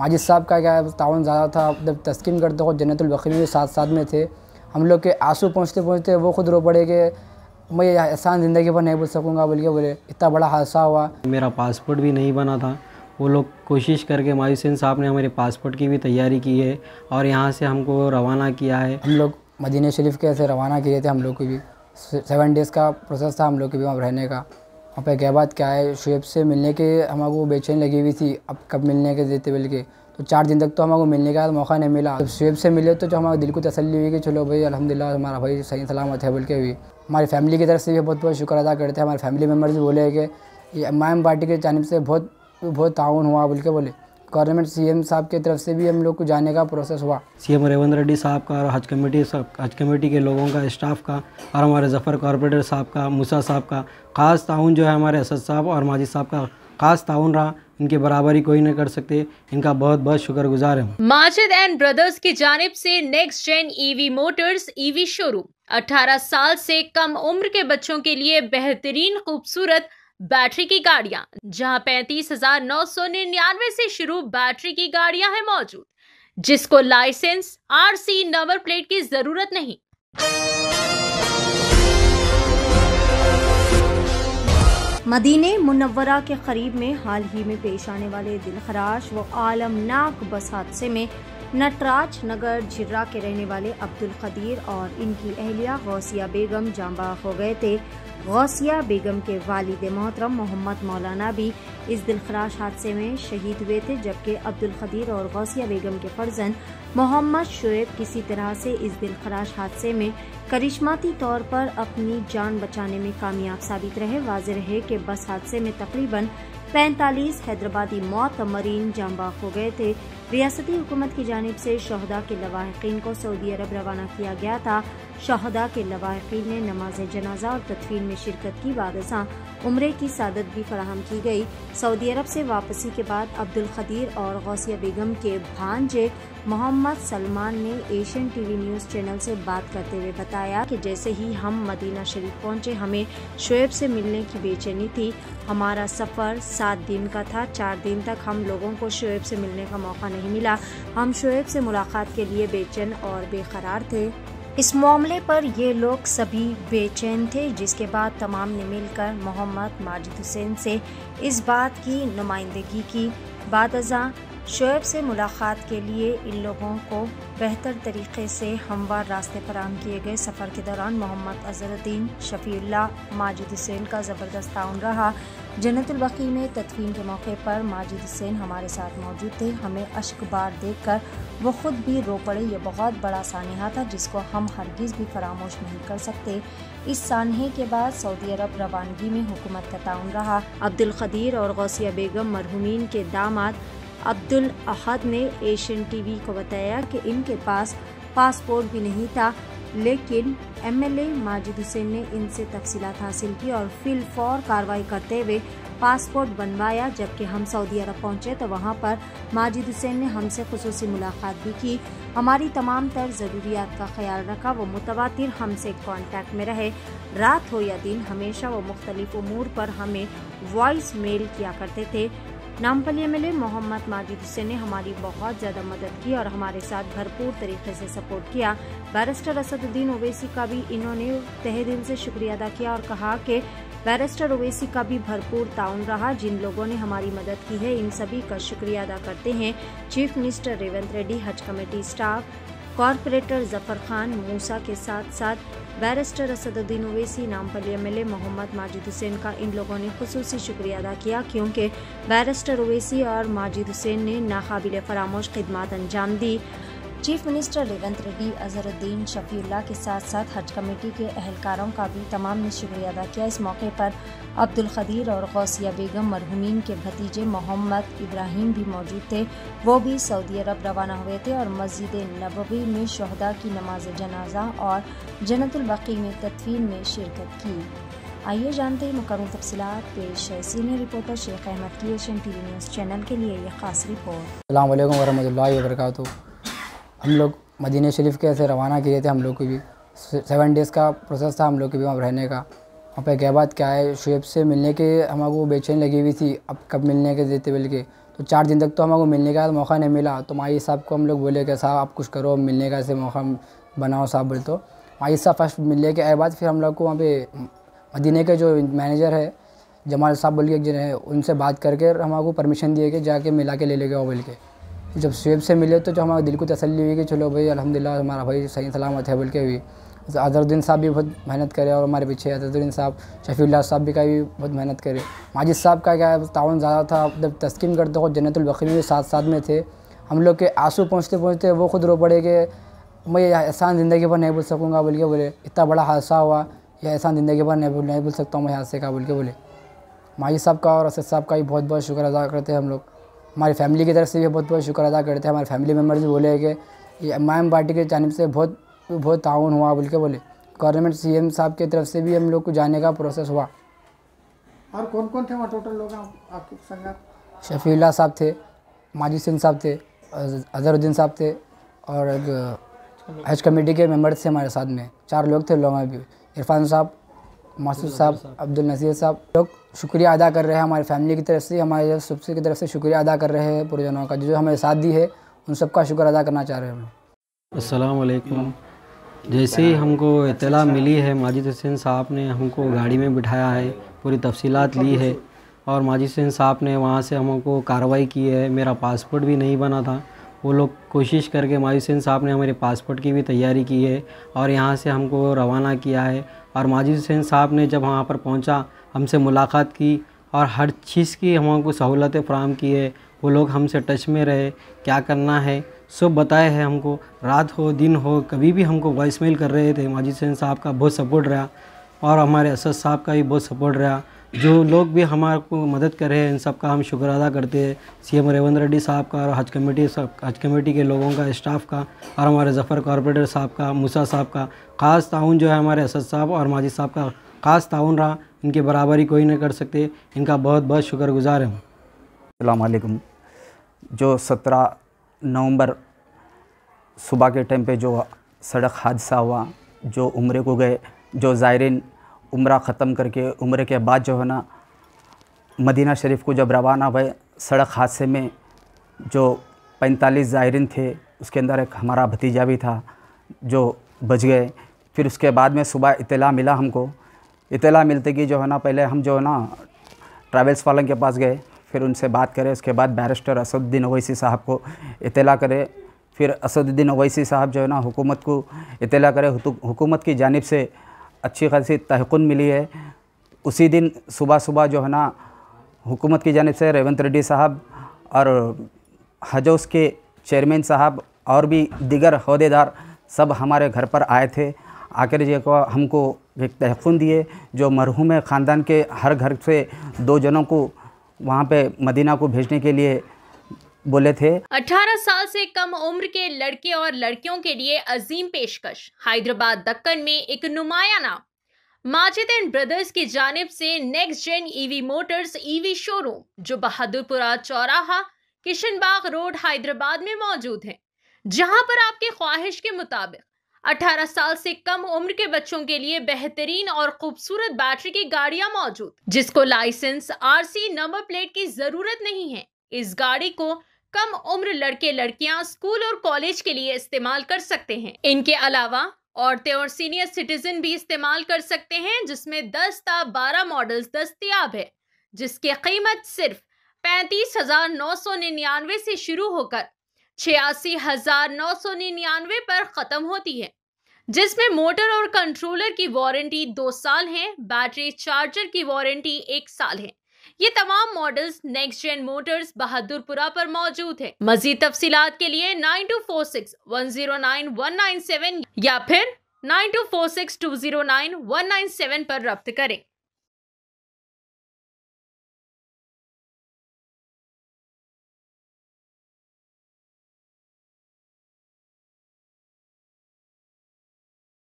माजिद साहब का क्या ताउन ज़्यादा था, जब तस्कीन करते हो जन्नतुल बक़ी में भी साथ साथ में थे। हम लोग के आंसू पहुँचते पहुँचते वो खुद रो पड़े कि मैं एहसान ज़िंदगी पर नहीं भूल सकूँगा, बोल के बोले इतना बड़ा हादसा हुआ। मेरा पासपोर्ट भी नहीं बना था, वो लोग कोशिश करके माजिद हुसैन साहब ने हमारे पासपोर्ट की भी तैयारी की है और यहाँ से हमको रवाना किया है। हम लोग मदीना शरीफ के ऐसे रवाना किए थे। हम लोग को भी 7 डेज़ का प्रोसेस था हम लोग के भी वहाँ रहने का। वहाँ पे गए बाद क्या है, शुएब से मिलने के हमको बेचैनी लगी हुई थी, अब कब मिलने के देते बोल के। तो 4 दिन तक तो हमको मिलने का मौका नहीं मिला। जब शुएब से मिले तो जो हमारे दिल को तसल्ली हुई कि चलो भाई अल्हम्दुलिल्लाह हमारा भाई सही सलामत है बोल के। भी हमारी फैमिली की तरफ से भी बहुत बहुत शुक्र अदा करते हैं। हमारे फैमिली मेम्बर्स भी बोले कि ये इमाम पार्टी की जानिब से बहुत ताउन हुआ बोल के बोले। गवर्नमेंट सीएम साहब की तरफ से भी हम लोग को जाने का प्रोसेस हुआ। सीएम रेवंत रेड्डी साहब का और हज कमेटी के लोगों का, स्टाफ का और हमारे ज़फ़र कॉरपोरेटर साहब का, मूसा साहब का ख़ास ताउन जो है, हमारे असद साहब और माजिद साहब का ख़ास ताउन रहा। इनके बराबरी कोई नहीं कर सकते, इनका बहुत बहुत शुक्रगुजार है। माजिद एंड ब्रदर्स की जानिब से next gen EV motors EV showroom 18 साल से कम उम्र के बच्चों के लिए बेहतरीन खूबसूरत बैटरी की गाड़ियां, जहां 35,999 से शुरू बैटरी की गाड़ियां हैं मौजूद, जिसको लाइसेंस आरसी नंबर प्लेट की जरूरत नहीं। मदीने मुनव्वरा के करीब में हाल ही में पेश आने वाले दिलखराश व आलमनाक बस हादसे में नटराज नगर झिर्रा के रहने वाले अब्दुल कदीर और इनकी अहलिया गौसिया बेगम जांबाग हो गए थे। गौसिया बेगम के वालिद मोहतरम मोहम्मद मौलाना भी इस दिलखराश हादसे में शहीद हुए थे, जबकि अब्दुल कदीर और गौसिया बेगम के फर्जंद मोहम्मद शुएब किसी तरह से इस दिलखराश हादसे में करिश्माती तौर पर अपनी जान बचाने में कामयाब साबित रहे। वाज़ेह रहे कि बस हादसे में तकरीबन 45 हैदराबादी मरीन जांबाग हो गए थे। रियासती हुकूमत की जानिब से शहदा के लवाहिकीन को सऊदी अरब रवाना किया गया था। शहदा के लवाहिकीन ने नमाज जनाजा और तदफीन में शिरकत की, बाद उम्रे की सादत भी फराहम की गई। सऊदी अरब से वापसी के बाद अब्दुल कदीर और गौसिया बेगम के भांजे मोहम्मद सलमान ने एशियन टीवी न्यूज़ चैनल से बात करते हुए बताया कि जैसे ही हम मदीना शरीफ पहुंचे, हमें शुएब से मिलने की बेचैनी थी। हमारा सफ़र 7 दिन का था। 4 दिन तक हम लोगों को शुएब से मिलने का मौका नहीं मिला। हम शुएब से मुलाकात के लिए बेचैन और बेकरार थे। इस मामले पर ये लोग सभी बेचैन थे, जिसके बाद तमाम ने मिलकर मोहम्मद माजिद हुसैन से इस बात की नुमाइंदगी की। बाद अज़ां शुएब से मुलाकात के लिए इन लोगों को बेहतर तरीके से हमवार रास्ते फराहम किए गए। सफ़र के दौरान मोहम्मद अजहरुद्दीन, शफीउल्लाह, माजिद हुसैन का ज़बरदस्त ताउन रहा। जन्नतुल बक़ी में तदफीन के मौके पर माजिद हुसैन हमारे साथ मौजूद थे। हमें अश्कबार देखकर वो खुद भी रो पड़े। ये बहुत बड़ा सानहा था जिसको हम हरगिज़ भी फरामोश नहीं कर सकते। इस सानहे के बाद सऊदी अरब रवानगी में हुकूमत का ताउन रहा। अब्दुल कदीर और गौसिया बेगम मरहूमीन के दामाद अब्दुल अहद ने एशियन टीवी को बताया कि इनके पास पासपोर्ट भी नहीं था, लेकिन एमएलए माजिद हुसैन ने इनसे तफसीलात हासिल की और फिलफौर कार्रवाई करते हुए पासपोर्ट बनवाया। जबकि हम सऊदी अरब पहुंचे तो वहां पर माजिद हुसैन ने हमसे खुसूसी मुलाकात भी की, हमारी तमाम तर ज़रूरियात का ख्याल रखा। वो मुतवातिर हमसे कांटेक्ट में रहे। रात हो या दिन हमेशा वो मुख्तलिफ उमूर पर हमें वॉइस मेल किया करते थे। नामपली एमएलए मोहम्मद माजिद हुसैन ने हमारी बहुत ज़्यादा मदद की और हमारे साथ भरपूर तरीके से सपोर्ट किया। बैरिस्टर असदुद्दीन ओवैसी का भी इन्होंने तहे दिल से शुक्रिया अदा किया और कहा कि बैरिस्टर ओवैसी का भी भरपूर ताउन रहा। जिन लोगों ने हमारी मदद की है, इन सभी का शुक्रिया अदा करते हैं। Chief minister Revanth Reddy, Haj committee staff, corporator Zafar Khan, Musa के साथ साथ बैरिस्टर असदुद्दीन ओवैसी, नामपली एमएलए मोहम्मद माजिद हुसैन का इन लोगों ने खुसूसी शुक्रिया अदा किया, क्योंकि बैरिस्टर ओवैसी और माजिद हुसैन ने नाकाबिले फरामोश खिदमात अंजाम दी। चीफ मिनिस्टर रेवंत रेड्डी, अजहरुद्दीन, शफीउल्लाह के साथ साथ हज कमेटी के अहलकारों का भी तमाम ने शुक्रिया अदा किया। इस मौके पर अब्दुल कदीर और गौसिया बेगम मरहूमीन के भतीजे मोहम्मद इब्राहिम भी मौजूद थे। वो भी सऊदी अरब रवाना हुए थे और मस्जिद नबवी में शहदा की नमाज जनाजा और जन्नतुल बक़ी में तदफीन में शिरकत की। आइए जानते हैं मुकम्मल तफसीलात। पेश है सीनियर रिपोर्टर शेख अहमद की एशियन टीवी न्यूज़ चैनल के लिए ये खास रिपोर्ट। अस्सलाम वालेकुम वरहमतुल्लाहि वबरकातुहू। हम लोग मदीना शरीफ के ऐसे रवाना किए थे। हम लोग को भी 7 डेज़ का प्रोसेस था हम लोग के भी वहाँ रहने का। वहाँ पे गए बाद क्या है, शुएब से मिलने के हमको बेचैनी लगी हुई थी, अब कब मिलने के देते बोल के। तो 4 दिन तक तो हमको मिलने का मौका नहीं मिला। तो माई साहब को हम लोग बोले कि साहब आप कुछ करो, मिलने का ऐसे मौका बनाओ साहब। बोले तो माई साहब फर्स्ट मिलने के आए बाद फिर हम लोग को वहाँ पे मदीने के जो मैनेजर है जमाल साहब बोल के एक जन है, उनसे बात करके हमको परमिशन दिए कि जाके मिला के ले लेगा बोल के। जब शुएब से मिले तो जो हमारे दिल को तसल्ली हुई कि चलो भाई अल्हम्दुलिल्लाह हमारा भाई सही सलामत है बोल के हुई। अजहरुद्दीन साहब भी बहुत मेहनत करे और हमारे पीछे अजहरुद्दीन साहब, शफीउल्लाह साहब भी का भी बहुत मेहनत करे। माजिद साहब का क्या ताउन ज़्यादा था, जब तस्कीन करते हो जन्नतुल बक़ी में भी साथ साथ में थे। हम लोग के आंसू पहुँचते पहुँचते वो खुद रो पड़े कि मैं एहसान ज़िंदगी पर नहीं भूल सकूँगा बोल के बोले। इतना बड़ा हादसा हुआ, यह एहसान ज़िंदगी पर नहीं भूल सकता हूँ मैं हादसे का बोल के बोले। माजिद साहब का और असद साहब का भी बहुत बहुत शुक्र अदा करते हैं हम लोग। हमारी फैमिली की तरफ से भी बहुत बहुत शुक्र अदा करते हैं। हमारे फैमिली मेम्बर्स भी बोले कि ये इमाम पार्टी की जानिब से बहुत ताउन हुआ बोल के बोले। गवर्नमेंट सीएम साहब की तरफ से भी हम लोग को जाने का प्रोसेस हुआ। और कौन कौन थे वहाँ टोटल लोग आपके संग? शफीउल्लाह साहब थे, माजिद सिंह साहब थे, अजहरुद्दीन साहब थे और एक हज कमेटी के मेंबर्स थे हमारे साथ में। 4 लोग थे। लोगों में भी इरफान साहब, मासूद साहब, अब्दुल नसीर साहब। लोग शुक्रिया अदा कर रहे हैं हमारी फैमिली की तरफ से, हमारे सबसे की तरफ से शुक्रिया अदा कर रहे हैं परिजनों का जो हमें साथ दी है, उन सबका शुक्र अदा करना चाह रहे हैं हम लोग। अस्सलाम वालेकुम। जैसे ही हमको इत्तला मिली है, माजिद हुसैन साहब ने हमको गाड़ी में बिठाया है, पूरी तफसीलात ली है और माजिद हुसैन साहब ने वहाँ से हमको कार्रवाई की है। मेरा पासपोर्ट भी नहीं बना था, वो लोग कोशिश करके माजिद हुसैन साहब ने हमारे पासपोर्ट की भी तैयारी की है और यहाँ से हमको रवाना किया है। और माजिद हुसैन साहब ने जब वहाँ पर पहुँचा हमसे मुलाकात की और हर चीज़ की हमको सहूलतें फ़राहम की है। वो लोग हमसे टच में रहे, क्या करना है सब बताए हैं हमको। रात हो दिन हो कभी भी हमको वॉइसमेल कर रहे थे। माजिद हुसैन साहब का बहुत सपोर्ट रहा और हमारे असद साहब का भी बहुत सपोर्ट रहा। जो लोग भी हमारे को मदद कर रहे हैं इन सब का हम शुक्र अदा करते हैं। सीएम रेवंत रेड्डी साहब का और हज कमेटी के लोगों का, स्टाफ का और हमारे ज़फ़र कॉरपोरेटर साहब का, मूसा साहब का ख़ास ताउन जो है हमारे असद साहब और माजिद साहब का ख़ास ताउन रहा। इनकी बराबरी कोई नहीं कर सकते, इनका बहुत बहुत शुक्रगुज़ार है। अस्सलाम वालेकुम। जो 17 नवंबर सुबह के टाइम पे जो सड़क हादसा हुआ, जो उम्रे को गए, जो ज़ायरीन उम्रा ख़त्म करके उम्रे के बाद जो है ना मदीना शरीफ को जब रवाना हुए, सड़क हादसे में जो 45 ज़ायरीन थे उसके अंदर एक हमारा भतीजा भी था जो बच गए। फिर उसके बाद में सुबह इत्तला मिला हमको। इत्तला मिलते कि जो है ना पहले हम जो है ना ट्रैवल्स वालों के पास गए, फिर उनसे बात करें। उसके बाद बैरिस्टर असदुद्दीन ओवैसी साहब को इत्तला करे। फिर असदुद्दीन ओवैसी साहब जो है ना हुकूमत को इत्तला करे। हुकूमत की जानिब से अच्छी खासी तहक़्क़ुन मिली है। उसी दिन सुबह जो है ना हुकूमत की जानिब से रेवंत रेड्डी साहब और हज हाउस के चेयरमैन साहब और भी दीगर अहदेदार सब हमारे घर पर आए थे। आकर जो हमको एक तहफ़्फ़ुन दिए जो मरहूम ख़ानदान के हर घर से 2 जनों को वहाँ पे मदीना को भेजने के लिए बोले थे। 18 साल से कम उम्र के लड़के और लड़कियों के लिए अजीम पेशकश। हैदराबाद दक्कन में एक नुमाया नाम माजिद एंड ब्रदर्स की जानिब से next gen EV motors EV showroom जो बहादुरपुरा चौराहा किशनबाग रोड हैदराबाद में मौजूद है, जहां पर आपके ख्वाहिश के मुताबिक 18 साल से कम उम्र के बच्चों के लिए बेहतरीन और खूबसूरत बैटरी की गाड़ियां मौजूद, जिसको लाइसेंस, आरसी, नंबर प्लेट की जरूरत नहीं है। इस गाड़ी को कम उम्र लड़के लड़कियां स्कूल और कॉलेज के लिए इस्तेमाल कर सकते हैं। इनके अलावा औरतें और सीनियर सिटीजन भी इस्तेमाल कर सकते हैं, जिसमें 10 ता 12 मॉडल्स दस्तयाब है, जिसकी कीमत सिर्फ 35,999 से शुरू होकर 86,999 पर खत्म होती है, जिसमें मोटर और कंट्रोलर की वारंटी 2 साल है, बैटरी चार्जर की वारंटी 1 साल है। ये तमाम models next gen motors Bahadurpura पर मौजूद है। मजीद तफसीलात के लिए 9246109197 या फिर 9246209197 पर रब्त करें।